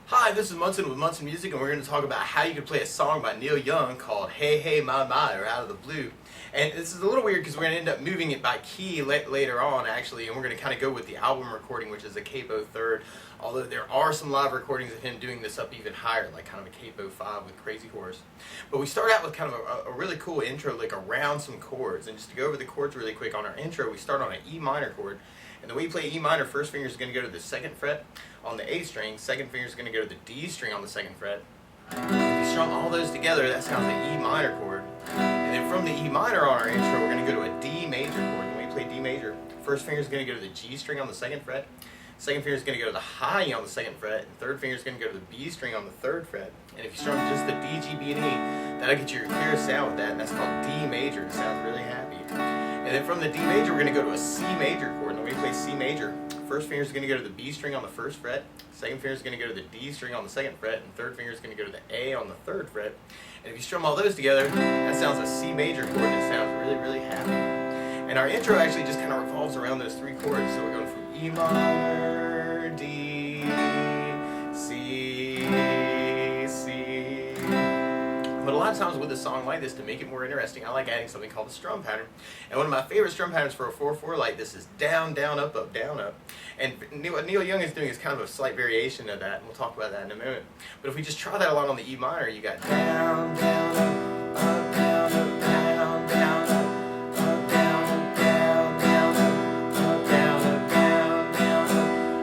Hi, this is Munson with Munson Music, and we're going to talk about how you can play a song by Neil Young called Hey Hey My, or Out of the Blue. And this is a little weird because we're going to end up moving it by key later on, actually, and we're going to kind of go with the album recording, which is a capo third, although there are some live recordings of him doing this up even higher, like kind of a capo 5 with Crazy Horse. But we start out with kind of a really cool intro, like around some chords. And just to go over the chords really quick, on our intro, we start on an E minor chord. And the way you play E minor, first finger is going to go to the 2nd fret on the A string, second finger is going to go to the D string on the 2nd fret. If you strum all those together, that sounds like E minor chord. And then from the E minor on our intro, we're going to go to a D major chord. And when you play D major, first finger is going to go to the G string on the 2nd fret, second finger is going to go to the high E on the 2nd fret, and third finger is going to go to the B string on the 3rd fret. And if you strum just the D, G, B, and E, that'll get you your clearest sound with that, and that's called D major. It sounds really happy. And then from the D major, we're going to go to a C major chord. And the way you play C major, first finger is going to go to the B string on the 1st fret, second finger is going to go to the D string on the 2nd fret, and third finger is going to go to the A on the 3rd fret. And if you strum all those together, that sounds a C major chord, and it sounds really, really happy. And our intro actually just kind of revolves around those 3 chords. So we're going from E minor, D, C, C. But a lot of times with a song like this, to make it more interesting, I like adding something called a strum pattern. And one of my favorite strum patterns for a 4/4 like this is down, down, up, up, down, up. And what Neil Young is doing is kind of a slight variation of that, and we'll talk about that in a moment. But if we just try that along on the E minor, you got down, down, up, down, up, down, down, up, down, up, down, down, up, down, up, down, down,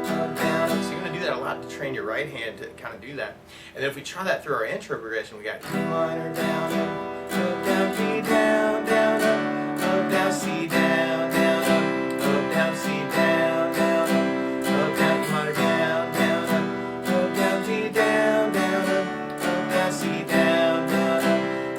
up, down, up. So you're going to do that a lot to train your right hand to kind of do that. And then if we try that through our intro progression, we got E minor, down, up, down, D, down, down, up, down, C, down, down, up, down, C, down, down, up, down, E minor, down, down, up, down, D, down, down, up, down, C, down, down,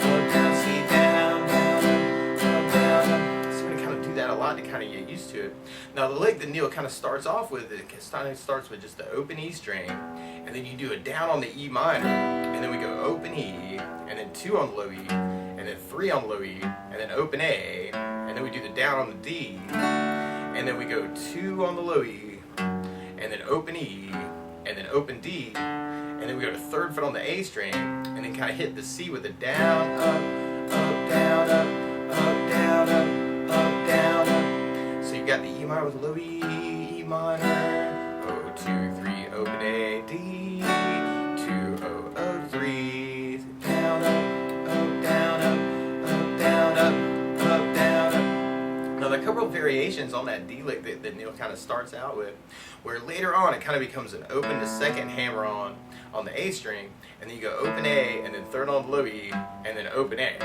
up, down, C, down, down, down. So we're going to kind of do that a lot to kind of get used to it. Now the lick that Neil kind of starts off with, it starts with just the open E string, and then you do a down on the E minor, and then we go open E, and then 2 on the low E, and then 3 on the low E, and then open A, and then we do the down on the D, and then we go 2 on the low E, and then open E, and then open D, and then we go to 3rd fret on the A string, and then kind of hit the C with a down, up, down, up, down, up, down, up. So you got the E minor with low E, E minor, O, 2, 3, open A, D, 2, O, O, 3, down, up, down, down, up, down, up. Now there are a couple of variations on that D lick that Neil kind of starts out with, where later on it kind of becomes an open to 2nd hammer on the A string, and then you go open A, and then 3rd on the low E, and then open A.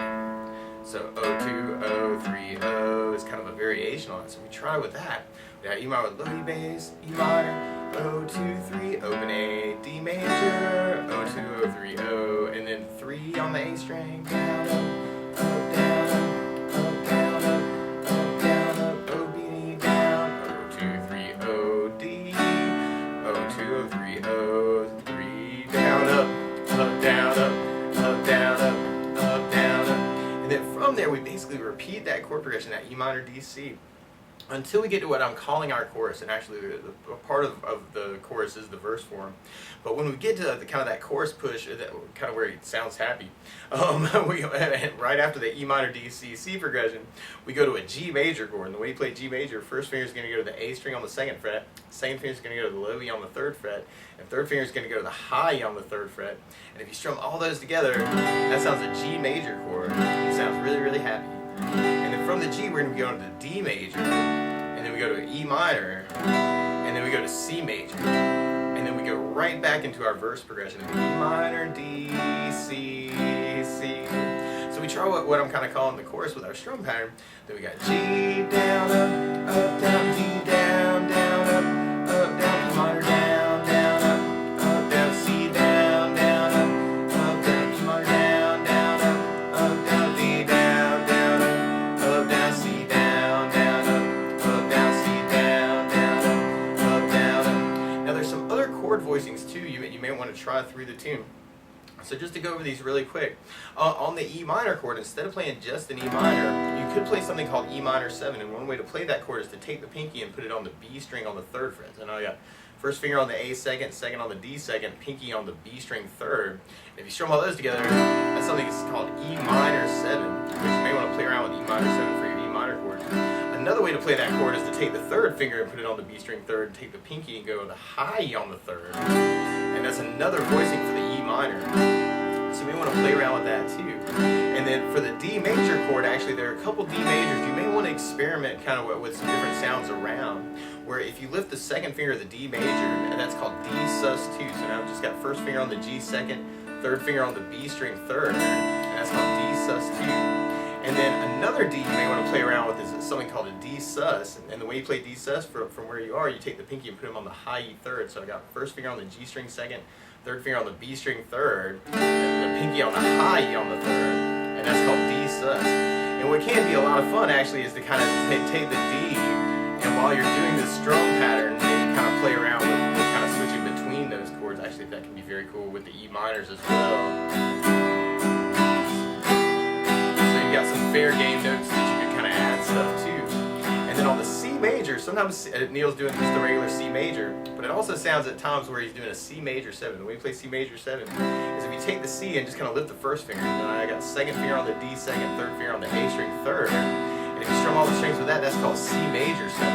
So O2, O3, O is kind of a variation on it. So we try with that. We got E minor with low E bass, E minor, O2, 3, open A, D major, O2, O3, O, and then 3 on the A string, down, up, down, down, up, O, B, and E, down, O2, 3, O, D, O2, O3, O, 3, down, up, down, down, up, down, up. And then from there, we basically repeat that chord progression, that E minor, D, C, until we get to what I'm calling our chorus. And actually, a part of the chorus is the verse form. But when we get to the kind of that chorus push, kind of where it sounds happy, right after the E minor, D, C, C progression, we go to a G major chord. And the way you play G major, first finger is going to go to the A string on the 2nd fret, second finger is going to go to the low E on the 3rd fret, and third finger is going to go to the high E on the 3rd fret. And if you strum all those together, that sounds a G major chord. It sounds really, really happy. And then from the G, we're going to be going to D major, and then we go to E minor, and then we go to C major, and then we go right back into our verse progression of E minor, D, C, C. So we try what I'm kind of calling the chorus with our strum pattern. Then we got G, down, up, down, D, down, down, E minor, down, down, C, down, down, E minor, down, down, D, down, down, C, down, down, C, down, down. Now there's some other chord voicings too you may want to try through the tune. So just to go over these really quick, on the E minor chord, instead of playing just an E minor, you could play something called E minor 7, and one way to play that chord is to take the pinky and put it on the B string on the 3rd fret. So now I got First finger on the A second, second on the D second, pinky on the B string third. And if you strum all those together, that's something that's called E minor 7, which you may want to play around with E minor 7 for your E minor chord. Another way to play that chord is to take the third finger and put it on the B string third, take the pinky and go the high E on the third. And that's another voicing for the E minor. So you may want to play around with that too. And then for the D major chord, actually there are a couple D majors. You may want to experiment kind of with some different sounds around, where if you lift the second finger of the D major, and that's called D sus 2. So now I've just got first finger on the G second, third finger on the B string third, and that's called D sus 2. And then another D you may want to play around with is something called a D sus. And the way you play D sus from where you are, you take the pinky and put them on the high E third. So I got first finger on the G string second, third finger on the B string third, and the pinky on the high E on the third, and that's called D sus. And what can be a lot of fun actually is to kind of take the D, and while you're doing this strum pattern, maybe kind of play around with kind of switching between those chords. Actually, that can be very cool with the E minors as well. You got some fair game notes that you can kind of add stuff to. And then on the C major, sometimes Neil's doing just a regular C major, but it also sounds at times where he's doing a C major 7. The way you play C major 7 is if you take the C and just kind of lift the first finger, and then I got second finger on the D second, third finger on the A string third, and if you strum all the strings with that, that's called C major 7.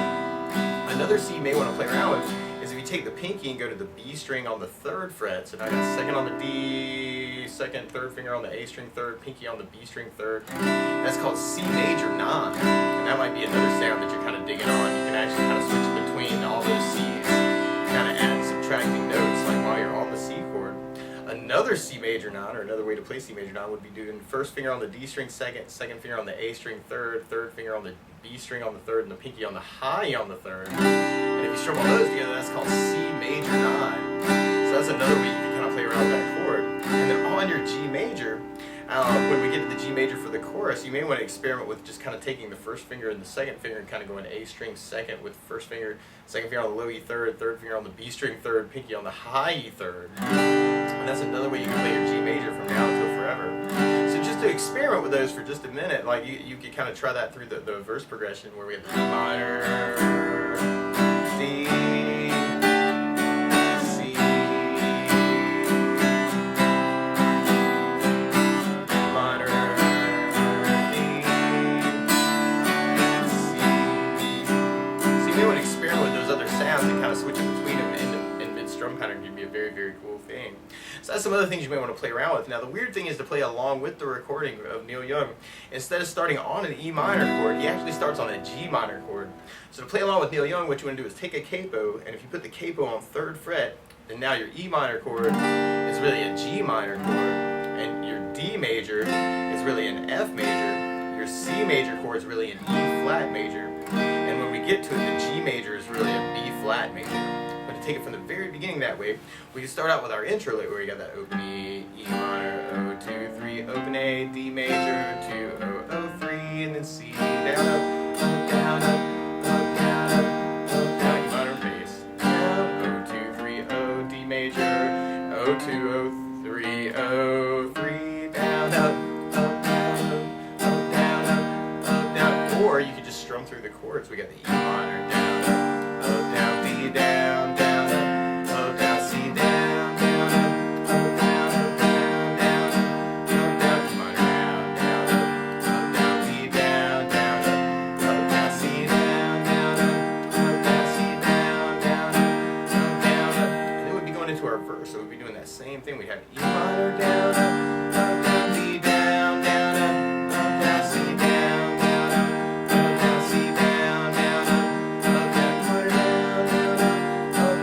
Another C you may want to play around with is if you take the pinky and go to the B string on the third fret. So now I got second on the D, second, third finger on the A string third, pinky on the B string third. That's called C major 9. And that might be another sound that you're kind of digging on. You can actually kind of switch between all those C's, kind of add and subtracting notes like while you're on the C chord. Another C major 9, or another way to play C major 9 would be doing first finger on the D string second, second finger on the A string third, third finger on the B string on the third, and the pinky on the high on the third. And if you strum all those together, that's called C major 9. So that's another way you can kind of play around with that chord. And then on your G major, when we get to the G major for the chorus, you may want to experiment with just kind of taking the first finger and the second finger and kind of going A string second with first finger, second finger on the low E third, third finger on the B string third, pinky on the high E third. And that's another way you can play your G major from now until forever. So just to experiment with those for just a minute, like you could kind of try that through the verse progression where we have E minor, D, C, minor, D, C. So you may want to experiment with those other sounds and kind of switch in between them in mid-strum pattern. Can be a very, very cool thing. So that's some other things you may want to play around with. Now the weird thing is to play along with the recording of Neil Young. Instead of starting on an E minor chord, he actually starts on a G minor chord. So to play along with Neil Young, what you want to do is take a capo, and if you put the capo on third fret, then now your E minor chord is really a G minor chord, and your D major is really an F major, your C major chord is really an E flat major, and when we get to it, the G major is really a B flat major. But to take it from the very beginning that way, we can start out with our intro, where you got that open E, E minor, O, 2, 3, open A, D major, 2, O, O, 3, and then C, down, up, down, up, down, up, down, E minor bass, down, O, 2, 3, O, D major, O, 2, O, 3, O, 3, down, up, down, down, down. Or you could just strum through the chords. We got the E minor, down, up, down, D, down, so we'd be doing that same thing. We'd have E minor, down, down, D, down, down, down, C, down, down, C, down, down, down,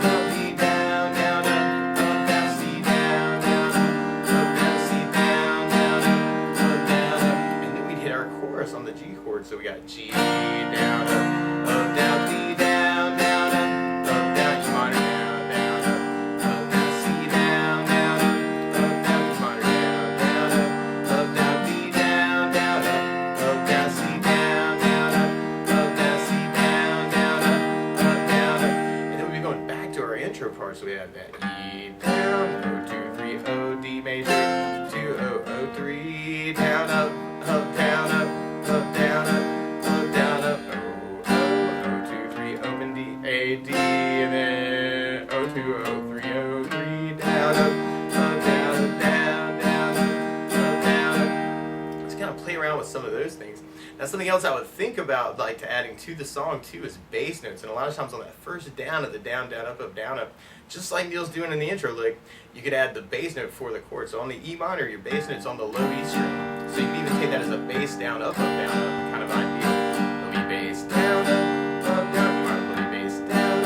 down, D, down, down, C, down, down, C, down, down, and then we'd hit our chorus on the G chord. So we got G, down, down, D, down, down, down, E minor, down. Part, so we have that E down, O, 2, 3, O, D major, 2, O, O, 3, down, up, down, up, down, up, down, up, O, O, O, 2, 3, open D, A, D, and then O, 3, oh, 3, down, up, down, up, down, down, up, down, up. Just kind of play around with some of those things. Now something else I would think about, like, to adding to the song too, is bass notes. And a lot of times on that first down of the down, down, up, down, up, just like Neil's doing in the intro lick, you could add the bass note for the chord. So on the E minor, your bass note's on the low E string. So you can even take that as a bass down, up, down, up kind of idea. Low E bass down, up, down. E minor, low E bass down,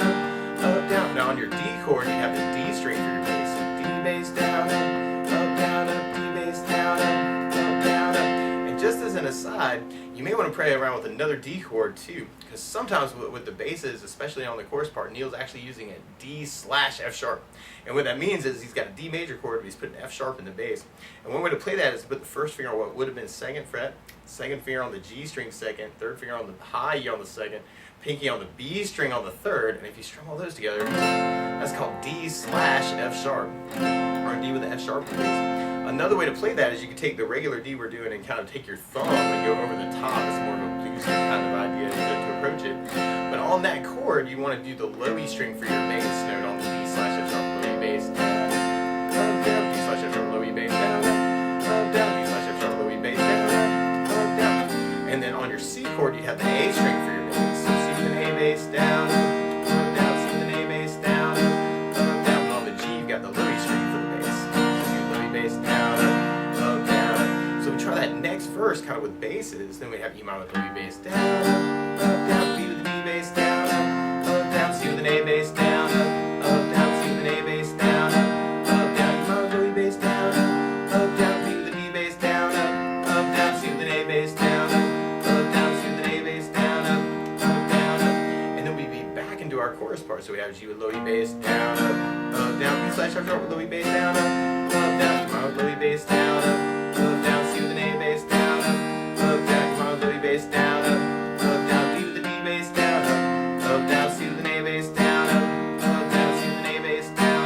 up, down. Now on your D chord, you have the D string for your bass. So D bass down, down, up, D bass down, down, up. And just as an aside, you may want to play around with another D chord too, because sometimes with the basses, especially on the chorus part, Neil's actually using a D/F sharp. And what that means is he's got a D major chord, but he's putting F sharp in the bass. And one way to play that is to put the first finger on what would have been 2nd fret, 2nd finger on the G string 2nd, 3rd finger on the high E on the 2nd, pinky on the B string on the 3rd, and if you strum all those together, that's called D/F sharp, or D with the F sharp in the bass. Another way to play that is you could take the regular D we're doing and kind of take your thumb and go over the top. It's more of a bluesy kind of idea to approach it. But on that chord, you want to do the low E string for your bass note on the D/F sharp, low E bass, down, D/F sharp, low E bass, down, D/F sharp, low E bass, down. And then on your C chord, you have the A string for your bass. So C with an A bass, down, C with an A bass, down. And on the G, you've got the low E string for the bass. So C with low E bass, down. So we try that next verse kind of with basses. Then we have E minor with low E bass, down, B with the B bass, down, C with an A bass, down, C with an A bass, down, E minor low E bass, down, B with the B bass, down, C with an A bass, down, C with an A bass, down, and then we be back into our chorus part. So we have G with low E bass, down, B/F sharp with low E bass, down, E minor with low E bass, down, C with an A bass, down, E minor low E bass, down, B with the B bass, down, C with an A bass, down, C with an A bass, down,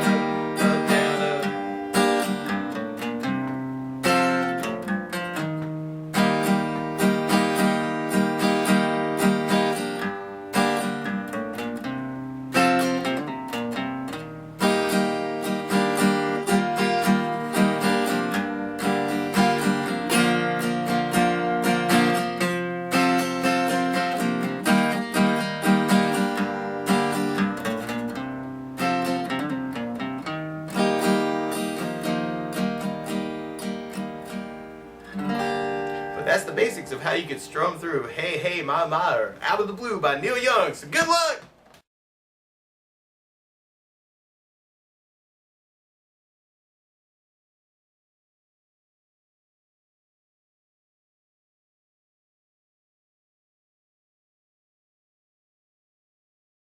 But that's the basics of how you could strum through Hey Hey My My, or Out of the Blue by Neil Young. So good luck!